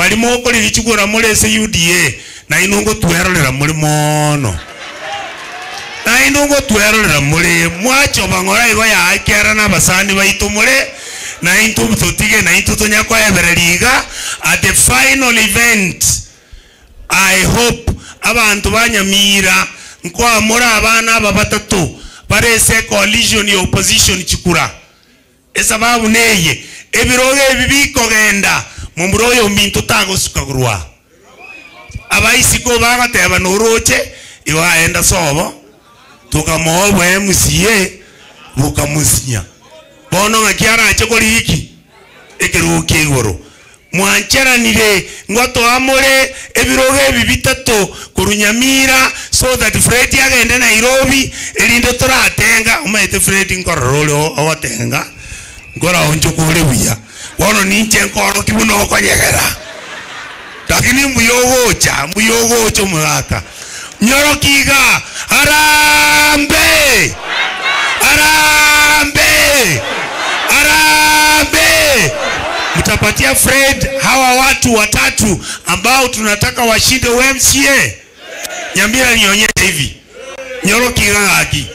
balimo koli lichukura mulese UDA na inungo tuerolera muri mono na inungo tuerolera muri mwacho bangora igo ya akera na basani baitumure na intu mtotige na intu tonya kwa everliga at the final event. I hope abantu banyamira nko amora abana aba batatu barese coalition ya opposition chikura esababu neye ebiroge bibiko genda mumburoyo mintu tago sukagurwa abaisiko bagateba nuroche iwa enda sobo tukamowe MCA bukamusinya bono ngakiara achekori iki ekeruke igoro mwancheranire ngoto amore ebiroge bibitatu kurunyamira so that Fred agende Nairobi elindo turatenga umaite Fred ngororo awatenga ngora onjo kule buya wono ninche nkoro kibuno konyegera lakini muyogocha mwaka Nyorokiga Harambe mtapatia Fred hawa watu watatu ambao tunataka washinde MCA. Nyambira nionyeshe hivi Nyorokiga haki